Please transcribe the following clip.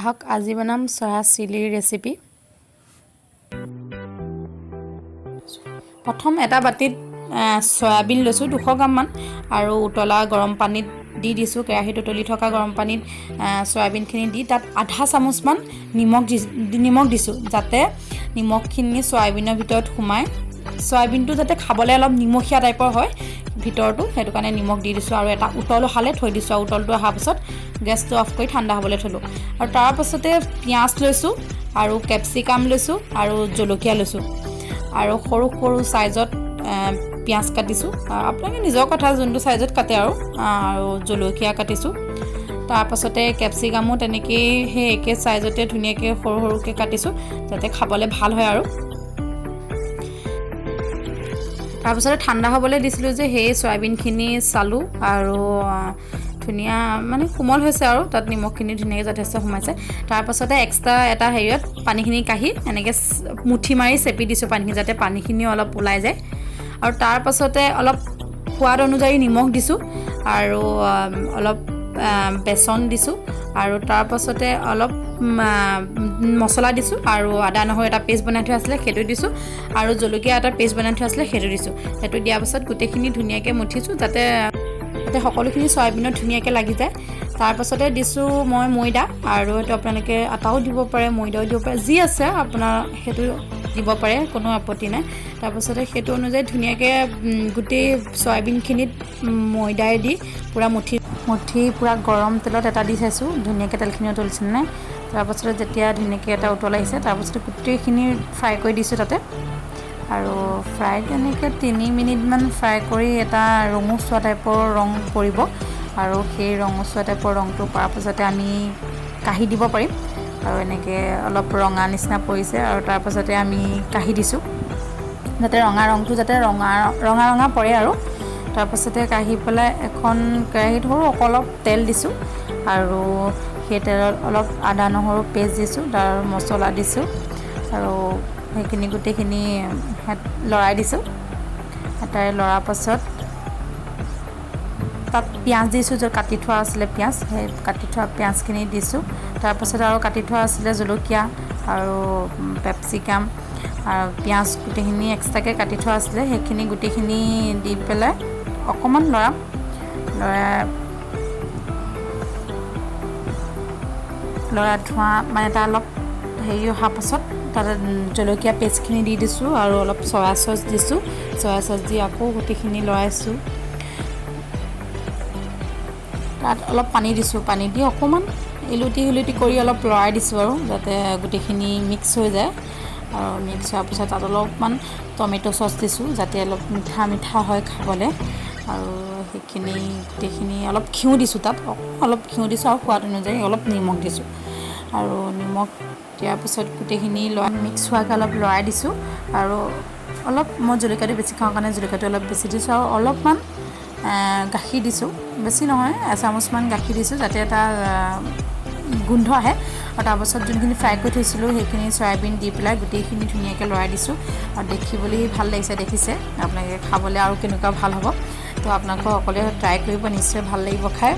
আহক আজি বনাম চয়া চিলিৰ ৰেচিপি। প্ৰথম এটা বাটিত সয়াবিন লৈছোঁ 200 গ্ৰাম মান আৰু উতলা গৰম পানীত দি দিছোঁ। কেৰাহীত উতলি থকা গৰম পানীত সয়াবিনখিনি দি তাত আধা চামুচমান নিমখ দিছোঁ, যাতে নিমখখিনি সয়াবিনৰ ভিতৰত সোমায়। সয়াবিনটো যাতে খাবলৈ অলপ নিমখীয়া টাইপৰ হয় ভিতৰটো, সেইটো কাৰণে নিমখ দি দিছোঁ আৰু এটা উতল অহালৈ থৈ দিছোঁ। আৰু উতলটো অহাৰ পাছত গেছটো অফ কৰি ঠাণ্ডা হ'বলৈ থ'লোঁ। আৰু তাৰ পাছতে পিঁয়াজ লৈছোঁ আৰু কেপচিকাম লৈছোঁ আৰু জলকীয়া লৈছোঁ আৰু সৰু সৰু চাইজত পিঁয়াজ কাটিছোঁ। আপোনালোকে নিজৰ কথা যোনটো চাইজত কাটে আৰু জলকীয়া কাটিছোঁ। তাৰপাছতে কেপচিকামো তেনেকৈয়ে সেই একে চাইজতে ধুনীয়াকৈ সৰু সৰুকৈ কাটিছোঁ, যাতে খাবলৈ ভাল হয়। আৰু তাৰপাছতে ঠাণ্ডা হ'বলৈ দিছিলোঁ যে সেই সয়াবিনখিনি চালোঁ আৰু ধুনীয়া মানে কোমল হৈছে আৰু তাত নিমখখিনি ধুনীয়াকৈ যথেষ্ট সোমাইছে। তাৰপাছতে এক্সট্ৰা এটা হেৰিয়ত পানীখিনি কাঢ়ি এনেকৈ মুঠি মাৰি চেপি দিছোঁ পানীখিনি, যাতে পানীখিনিও অলপ ওলাই যায়। আৰু তাৰপাছতে অলপ সোৱাদ অনুযায়ী নিমখ দিছোঁ আৰু অলপ বেচন দিছোঁ আৰু তাৰপাছতে অলপ মছলা দিছোঁ আৰু আদা নহৰু এটা পেষ্ট বনাই থোৱা আছিলে সেইটো দিছোঁ আৰু জলকীয়া এটা পেষ্ট বনাই থোৱা আছিলে সেইটো দিছোঁ। সেইটো দিয়াৰ পাছত গোটেইখিনি ধুনীয়াকৈ মঠিছোঁ, যাতে সকলোখিনি সয়াবিনত ধুনীয়াকৈ লাগি যায়। তাৰপাছতে দিছোঁ মই ময়দা, আৰু সেইটো আপোনালোকে আটাও দিব পাৰে, ময়দাও দিব পাৰে, যি আছে আপোনাৰ সেইটো দিব পাৰে, কোনো আপত্তি নাই। তাৰপাছতে সেইটো অনুযায়ী ধুনীয়াকৈ গোটেই সয়াবিনখিনিত ময়দাই দি পূৰা মুঠি পূৰা গৰম তেলত এটা দি চাইছোঁ ধুনীয়াকৈ তেলখিনি উতলিছে নে নাই। তাৰপাছতে যেতিয়া ধুনীয়াকৈ এটা উতল আহিছে, তাৰপাছতে গোটেইখিনি ফ্ৰাই কৰি দিছোঁ তাতে। আৰু ফ্ৰাই তেনেকৈ 3 মিনিটমান ফ্ৰাই কৰি এটা ৰঙচুৱা টাইপৰ ৰং পৰিব, আৰু সেই ৰঙচুৱা টাইপৰ ৰংটো পৰাৰ পাছতে আমি কাঢ়ি দিব পাৰিম। আৰু এনেকৈ অলপ ৰঙা নিচিনা পৰিছে আৰু তাৰপাছতে আমি কাঢ়ি দিছোঁ, যাতে ৰঙা ৰংটো যাতে ৰঙা পৰে। আৰু তাৰপাছতে কাঢ়ি পেলাই এখন কেৰাহীত অলপ তেল দিছোঁ আৰু সেই তেলত অলপ আদা নহৰু পেষ্ট দিছোঁ, তাৰ মছলা দিছোঁ আৰু সেইখিনি গোটেইখিনি লৰাই দিছোঁ। এটাই লৰাৰ পাছত তাত পিঁয়াজ দিছোঁ, য'ত কাটি থোৱা আছিলে পিঁয়াজ, সেই কাটি থোৱা পিঁয়াজখিনি দিছোঁ। তাৰপাছত আৰু কাটি থোৱা আছিলে জলকীয়া আৰু কেপচিকাম আৰু পিঁয়াজ গোটেইখিনি এক্সট্ৰাকৈ কাটি থোৱা আছিলে, সেইখিনি গোটেইখিনি দি পেলাই অকণমান লৰাই ধোঁৱা মানে এটা অলপ হেৰি অহাৰ পাছত তাতে জলকীয়া পেষ্টখিনি দি দিছোঁ আৰু অলপ চয়া চচ দিছোঁ। চয়া চচ দি আকৌ গোটেইখিনি লৰাইছোঁ। তাত অলপ পানী দিছোঁ, পানী দি অকণমান ইলুটি কৰি অলপ লৰাই দিছোঁ আৰু যাতে গোটেইখিনি মিক্স হৈ যায়। আৰু মিক্স হোৱাৰ পিছত তাত অলপমান টমেট' চচ দিছোঁ, যাতে অলপ মিঠা হয় খাবলৈ। আৰু সেইখিনি গোটেইখিনি অলপ ঘিউ দিছোঁ, তাত অলপ ঘিউ দিছোঁ আৰু সোৱাদ অনুযায়ী অলপ নিমখ দিছোঁ। আৰু নিমখ দিয়াৰ পিছত গোটেইখিনি মিক্স হোৱাকৈ অলপ লৰাই দিছোঁ। আৰু অলপ মই জলকীয়াটো বেছি খাওঁ কাৰণে জলকীয়াটো অলপ বেছি দিছোঁ আৰু অলপমান গাখীৰ দিছোঁ, বেছি নহয়, এচামুচমান গাখীৰ দিছোঁ, যাতে এটা গোন্ধ আহে। আৰু তাৰপাছত যোনখিনি ফ্ৰাই কৰি থৈছিলোঁ সেইখিনি চয়াবিন দি পেলাই গোটেইখিনি ধুনীয়াকৈ লৰাই দিছোঁ। আৰু দেখিবলৈ ভাল লাগিছে, দেখিছে আপোনালোকে, খাবলৈ আৰু কেনেকুৱা ভাল হ'ব। তো আপোনালোকে সকলোৱে ট্ৰাই কৰিব, নিশ্চয় ভাল লাগিব খাই।